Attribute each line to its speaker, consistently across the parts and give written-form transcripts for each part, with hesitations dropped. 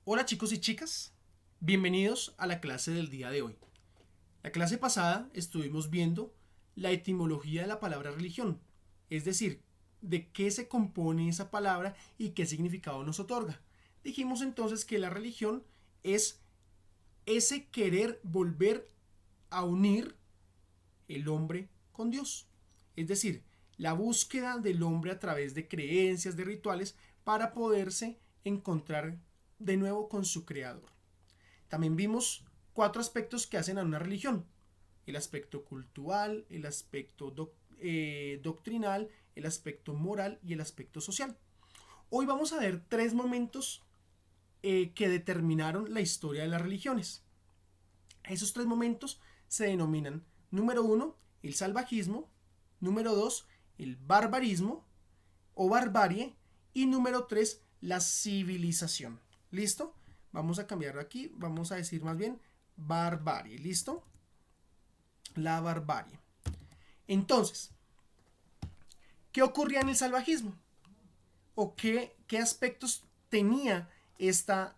Speaker 1: Hola chicos y chicas, bienvenidos a la clase del día de hoy. La clase pasada estuvimos viendo la etimología de la palabra religión, es decir, de qué se compone esa palabra y qué significado nos otorga. Dijimos entonces que la religión es ese querer volver a unir el hombre con Dios, es decir, la búsqueda del hombre a través de creencias, de rituales, para poderse encontrar de nuevo con su creador. También vimos cuatro aspectos que hacen a una religión: el aspecto cultural, el aspecto doctrinal, el aspecto moral y el aspecto social. Hoy vamos a ver tres momentos que determinaron la historia de las religiones. Esos tres momentos se denominan: número uno, el salvajismo; número dos, el barbarismo o barbarie; y número tres, la civilización. ¿Listo? Vamos a cambiarlo aquí, vamos a decir más bien barbarie. ¿Listo? La barbarie. Entonces, ¿qué ocurría en el salvajismo? ¿O qué aspectos tenía esta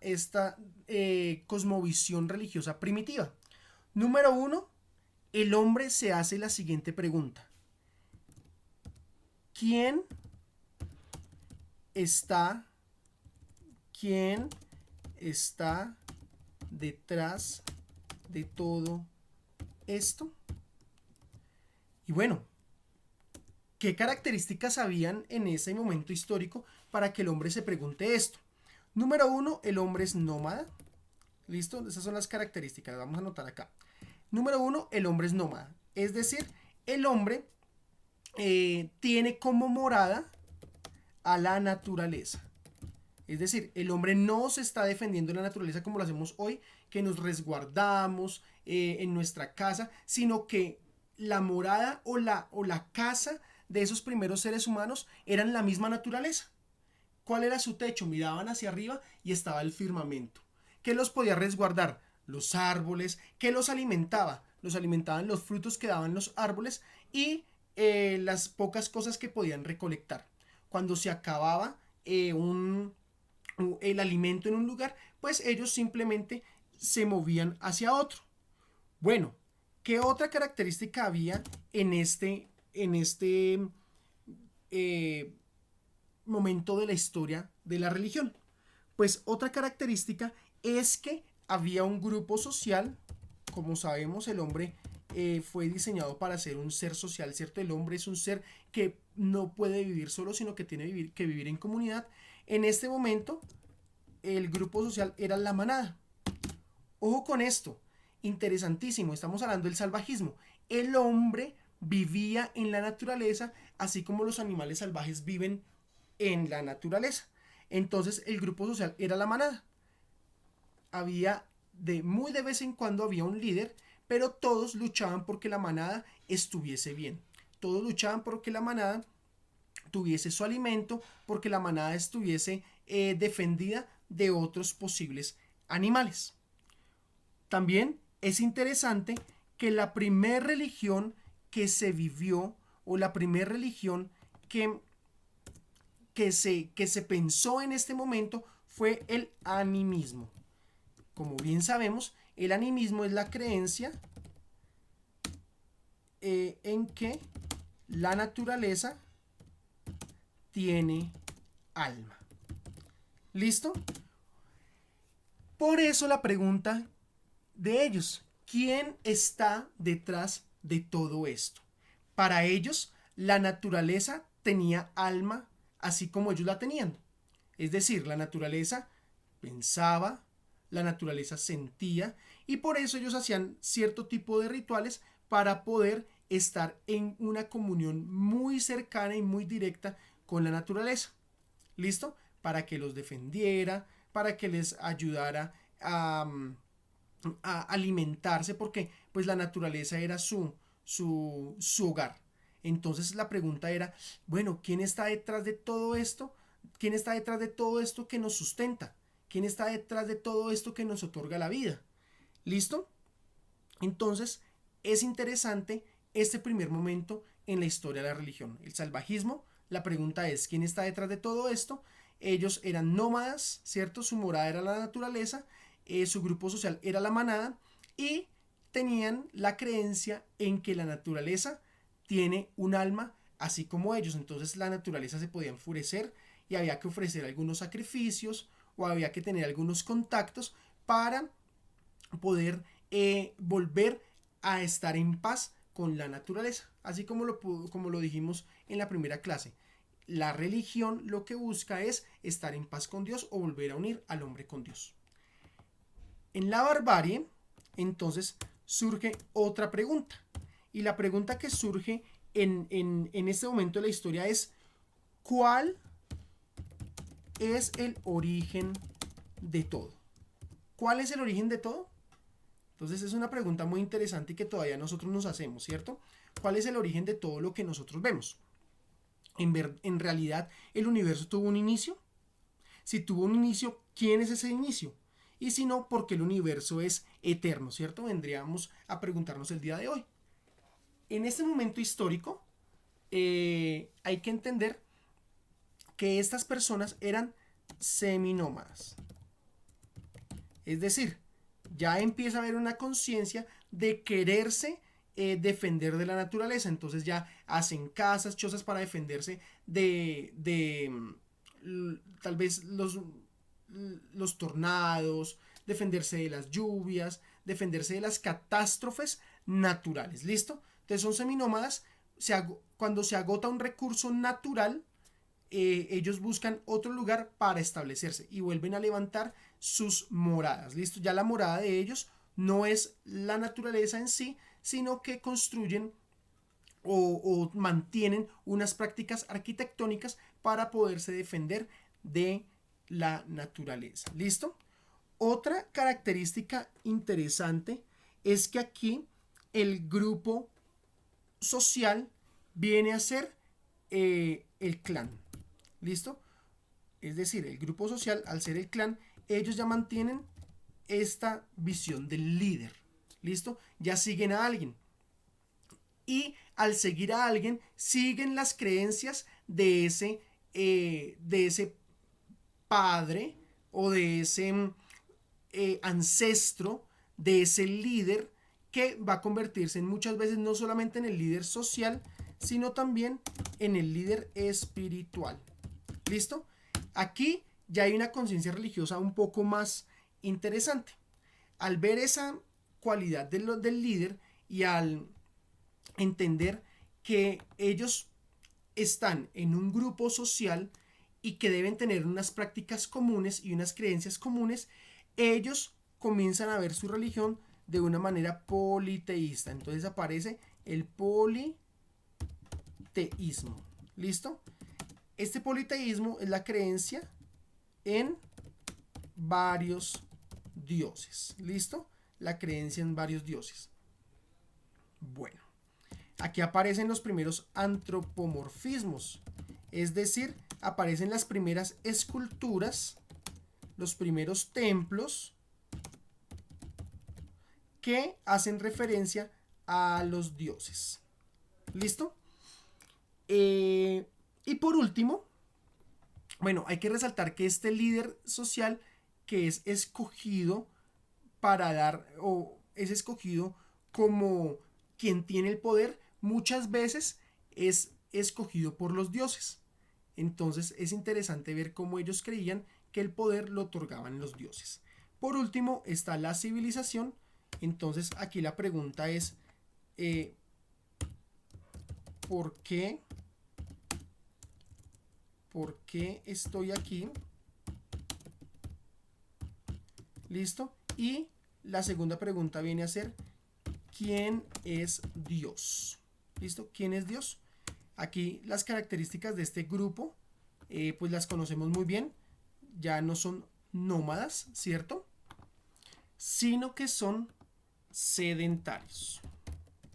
Speaker 1: cosmovisión religiosa primitiva? Número uno, el hombre se hace la siguiente pregunta: ¿quién está, quién está detrás de todo esto? Y bueno, ¿qué características habían en ese momento histórico para que el hombre se pregunte esto? Número uno, el hombre es nómada. ¿Listo? Esas son las características. Vamos a anotar acá. Número uno, el hombre es nómada. Es decir, el hombre tiene como morada a la naturaleza. Es decir, el hombre no se está defendiendo de la naturaleza como lo hacemos hoy, que nos resguardamos en nuestra casa, sino que la morada o la casa de esos primeros seres humanos eran la misma naturaleza. ¿Cuál era su techo? Miraban hacia arriba y estaba el firmamento. ¿Qué los podía resguardar? Los árboles. ¿Qué los alimentaba? Los alimentaban los frutos que daban los árboles y las pocas cosas que podían recolectar. Cuando se acababa el alimento en un lugar, pues ellos simplemente se movían hacia otro. Bueno, ¿qué otra característica había en este eh, momento de la historia de la religión? Pues otra característica es que había un grupo social. Como sabemos, el hombre fue diseñado para ser un ser social, ¿cierto? El hombre es un ser que no puede vivir solo, sino que tiene que vivir en comunidad. En este momento, el grupo social era la manada. Ojo con esto, interesantísimo, estamos hablando del salvajismo. El hombre vivía en la naturaleza, así como los animales salvajes viven en la naturaleza. Entonces el grupo social era la manada. Había muy de vez en cuando había un líder, pero todos luchaban porque la manada estuviese bien. Todos luchaban porque la manada tuviese su alimento, porque la manada estuviese defendida de otros posibles animales. También es interesante que la primera religión que se vivió, o la primera religión que, que se pensó en este momento, fue el animismo. Como bien sabemos, el animismo es la creencia en que la naturaleza tiene alma. ¿Listo? Por eso la pregunta de ellos: ¿quién está detrás de todo esto? Para ellos, la naturaleza tenía alma, así como ellos la tenían. Es decir, la naturaleza pensaba, la naturaleza sentía, y por eso ellos hacían cierto tipo de rituales para poder estar en una comunión muy cercana y muy directa con la naturaleza. ¿Listo? Para que los defendiera, para que les ayudara a alimentarse, porque pues la naturaleza era su hogar. Entonces la pregunta era, bueno, ¿quién está detrás de todo esto? ¿Quién está detrás de todo esto que nos sustenta? ¿Quién está detrás de todo esto que nos otorga la vida? ¿Listo? Entonces es interesante este primer momento en la historia de la religión, el salvajismo. La pregunta es, ¿quién está detrás de todo esto? ellos eran nómadas, ¿cierto? Su morada era la naturaleza, su grupo social era la manada y tenían la creencia en que la naturaleza tiene un alma así como ellos. Entonces la naturaleza se podía enfurecer y había que ofrecer algunos sacrificios o había que tener algunos contactos para poder volver a estar en paz con la naturaleza, así como lo dijimos en la primera clase. La religión lo que busca es estar en paz con Dios o volver a unir al hombre con Dios. En la barbarie, entonces, surge otra pregunta. Y la pregunta que surge en este momento de la historia es: ¿cuál es el origen de todo? ¿Cuál es el origen de todo? Entonces es una pregunta muy interesante y que todavía nosotros nos hacemos, ¿cierto? ¿Cuál es el origen de todo lo que nosotros vemos? En realidad, ¿el universo tuvo un inicio? Si tuvo un inicio, ¿quién es ese inicio? Y si no, ¿por qué el universo es eterno? ¿Cierto? Vendríamos a preguntarnos el día de hoy. En este momento histórico, hay que entender que estas personas eran seminómadas. Es decir, ya empieza a haber una conciencia de quererse defender de la naturaleza. Entonces ya hacen casas, chozas para defenderse de tal vez los tornados, defenderse de las lluvias, defenderse de las catástrofes naturales. ¿Listo? Entonces son seminómadas. Cuando se agota un recurso natural, ellos buscan otro lugar para establecerse y vuelven a levantar sus moradas. ¿Listo? Ya la morada de ellos no es la naturaleza en sí, sino que construyen o mantienen unas prácticas arquitectónicas para poderse defender de la naturaleza. ¿Listo? Otra característica interesante es que aquí el grupo social viene a ser el clan. ¿Listo? Es decir, el grupo social, al ser el clan, ellos ya mantienen esta visión del líder. ¿Listo? Ya siguen a alguien. Y al seguir a alguien, siguen las creencias de ese padre o de ese ancestro, de ese líder que va a convertirse en muchas veces no solamente en el líder social, sino también en el líder espiritual. ¿Listo? Aquí ya hay una conciencia religiosa un poco más interesante. Al ver esa cualidad del líder y al entender que ellos están en un grupo social y que deben tener unas prácticas comunes y unas creencias comunes, ellos comienzan a ver su religión de una manera politeísta. Entonces aparece el politeísmo. ¿Listo? Este politeísmo es la creencia en varios dioses. ¿Listo? La creencia en varios dioses. Bueno, aquí aparecen los primeros antropomorfismos. Es decir, aparecen las primeras esculturas, los primeros templos que hacen referencia a los dioses. ¿Listo? Y por último, bueno, hay que resaltar que este líder social que es escogido para dar, o es escogido como quien tiene el poder, muchas veces es escogido por los dioses. Entonces es interesante ver cómo ellos creían que el poder lo otorgaban los dioses. Por último está la civilización. Entonces aquí la pregunta es, ¿por qué estoy aquí? ¿Listo? Y la segunda pregunta viene a ser, ¿quién es Dios? ¿Listo? ¿Quién es Dios? Aquí las características de este grupo, pues las conocemos muy bien. Ya no son nómadas, ¿cierto? Sino que son sedentarios.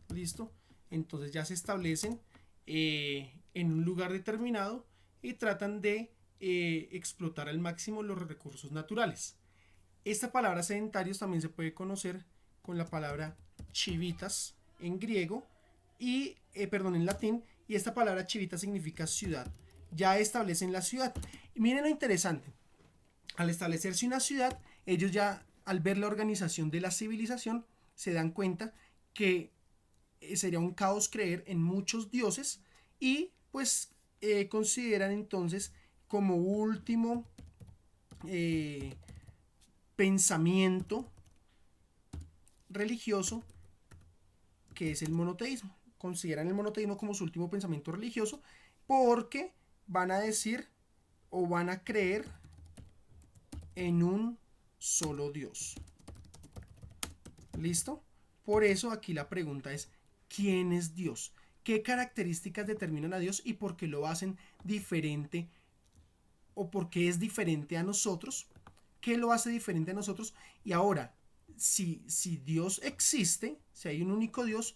Speaker 1: ¿Listo? Entonces ya se establecen en un lugar determinado y tratan de explotar al máximo los recursos naturales. Esta palabra sedentarios también se puede conocer con la palabra chivitas en griego y, en latín, y esta palabra chivita significa ciudad. ya establecen la ciudad. Y miren lo interesante, al establecerse una ciudad, ellos ya al ver la organización de la civilización se dan cuenta que sería un caos creer en muchos dioses y pues consideran entonces como último eh, pensamiento religioso que es el monoteísmo. Consideran el monoteísmo como su último pensamiento religioso porque van a decir o van a creer en un solo Dios. ¿Listo? Por eso aquí la pregunta es, ¿quién es Dios? ¿Qué características determinan a Dios y por qué lo hacen diferente o por qué es diferente a nosotros? ¿Qué lo hace diferente a nosotros? Y ahora, si Dios existe, si hay un único Dios,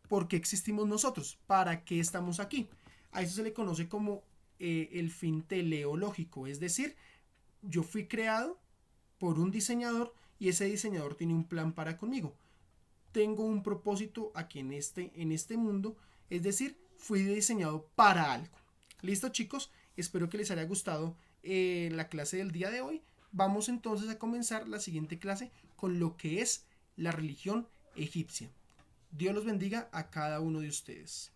Speaker 1: ¿por qué existimos nosotros? ¿Para qué estamos aquí? A eso se le conoce como el fin teleológico, es decir, yo fui creado por un diseñador y ese diseñador tiene un plan para conmigo. Tengo un propósito aquí en este mundo, es decir, fui diseñado para algo. ¿Listo, chicos? Espero que les haya gustado la clase del día de hoy. Vamos entonces a comenzar la siguiente clase con lo que es la religión egipcia. Dios los bendiga a cada uno de ustedes.